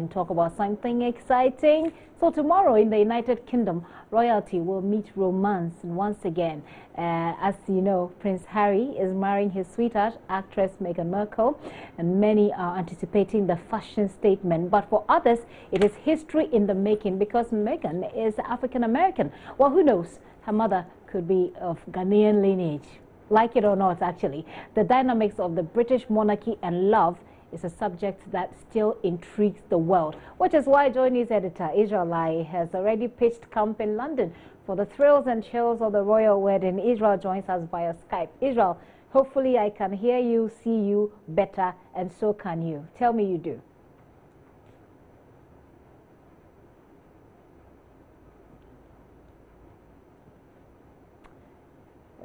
and talk about something exciting. So tomorrow in the United Kingdom, royalty will meet romance once again. As you know, Prince Harry is marrying his sweetheart, actress Meghan Markle, and many are anticipating the fashion statement. But for others, it is history in the making because Meghan is African American. Well, who knows? Her mother could be of Ghanaian lineage. Like it or not, actually, the dynamics of the British monarchy and love is a subject that still intrigues the world, which is why JoyNews editor Israel Lai has already pitched camp in London for the thrills and chills of the royal wedding. Israel joins us via Skype. Israel, hopefully I can hear you, see you better, and so can you. Tell me you do.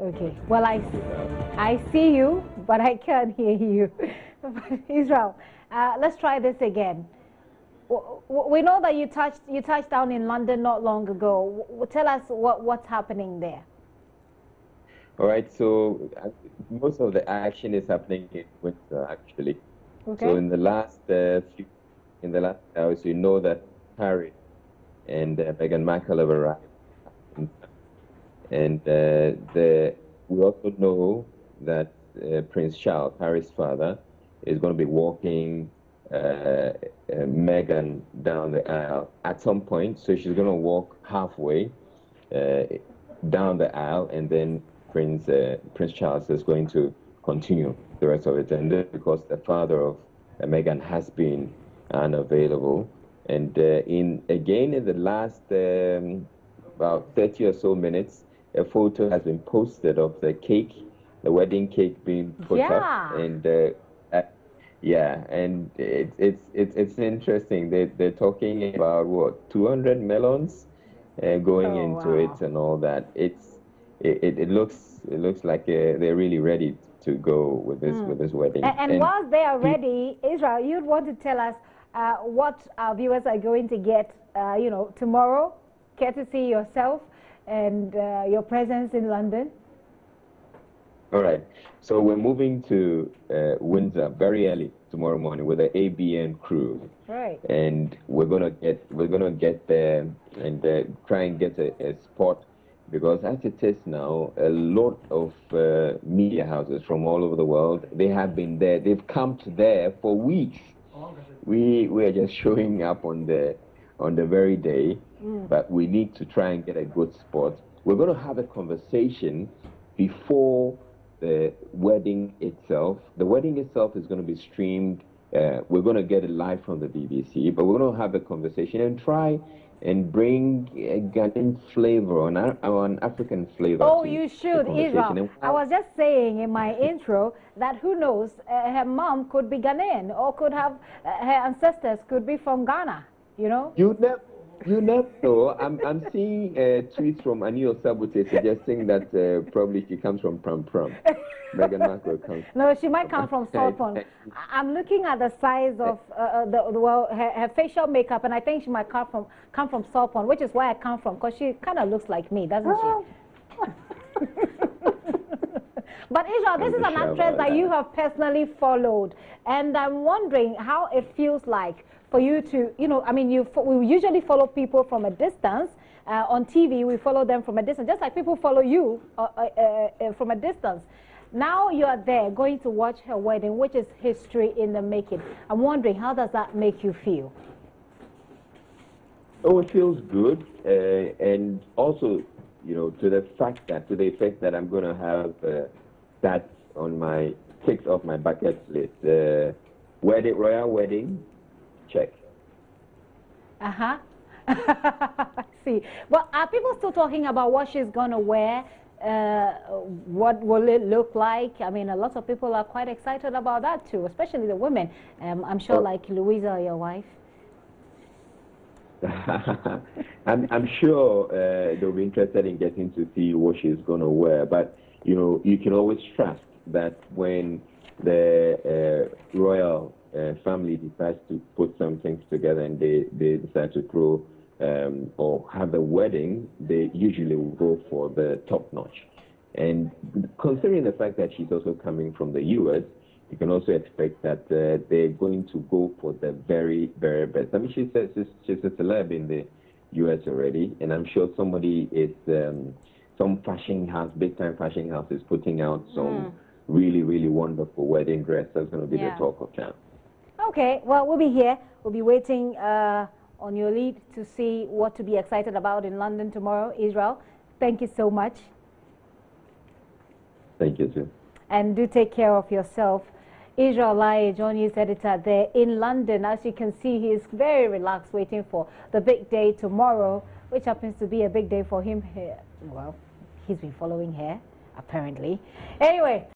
Okay, well, I see you, but I can't hear you. Israel, let's try this again. We know that you touched down in London not long ago. Tell us what's happening there. All right, so most of the action is happening in winter, actually. Okay. So in the last hours, you know that Harry and Meghan Markle have arrived. And we also know that Prince Charles, Harry's father, is going to be walking Meghan down the aisle at some point. So she's going to walk halfway down the aisle, and then Prince Charles is going to continue the rest of it. And because the father of Meghan has been unavailable, and in the last about 30 or so minutes, a photo has been posted of the cake, the wedding cake being put up, and and it's interesting. They're talking about what 200 melons going into it and all that. It looks like they're really ready to go with this wedding. And whilst they are ready, Israel, you'd want to tell us what our viewers are going to get, tomorrow, courtesy yourself and your presence in London. All right, so we're moving to Windsor very early tomorrow morning with the ABN crew. Right. And we're gonna get there and try and get a spot, because as it is now, a lot of media houses from all over the world, they have been there. They've camped there for weeks. We are just showing up on the very day, but we need to try and get a good spot. We're going to have a conversation before the wedding itself. The wedding itself is going to be streamed. We're going to get it live from the BBC, but we're going to have a conversation and try and bring a Ghanaian flavor or an African flavor. Oh, you should, Israel. I was just saying in my intro that who knows, her mom could be Ghanaian or could have her ancestors could be from Ghana. You know. You never know. I'm seeing tweets from Anil Sabote suggesting that probably she comes from Pram. Meghan Markle comes. No, she might come from Saltpond. I'm looking at the size of her facial makeup, and I think she might come from Saltpond, which is where I come from, because she kind of looks like me, doesn't she? But Israel, this is an actress that you have personally followed, and I'm wondering how it feels like for you to, we usually follow people from a distance. On TV, we follow them from a distance, just like people follow you from a distance. Now you are there going to watch her wedding, which is history in the making. I'm wondering, how does that make you feel? Oh, it feels good, and also, to the effect that I'm going to have that on my ticked off my bucket list. Royal wedding. Check. I see. Well, are people still talking about what she's going to wear? What will it look like? I mean, a lot of people are quite excited about that too, especially the women. I'm sure, like Louisa, your wife. I'm sure they'll be interested in getting to see what she's going to wear. But, you can always trust that when the royal family decides to put some things together and they decide to throw or have a wedding, they usually will go for the top notch. And considering the fact that she's also coming from the US, you can also expect that they're going to go for the very, very best. I mean, she says she's a celeb in the U.S. already, and I'm sure somebody is, some fashion house, big-time fashion house is putting out some really, really wonderful wedding dress. That's going to be the talk of town. Okay, well, we'll be here. We'll be waiting on your lead to see what to be excited about in London tomorrow. Israel, thank you so much. Thank you, too. And do take care of yourself. Israel Lai, JoyNews editor there in London. As you can see, he is very relaxed, waiting for the big day tomorrow, which happens to be a big day for him here. Well, he's been following her, apparently. Anyway.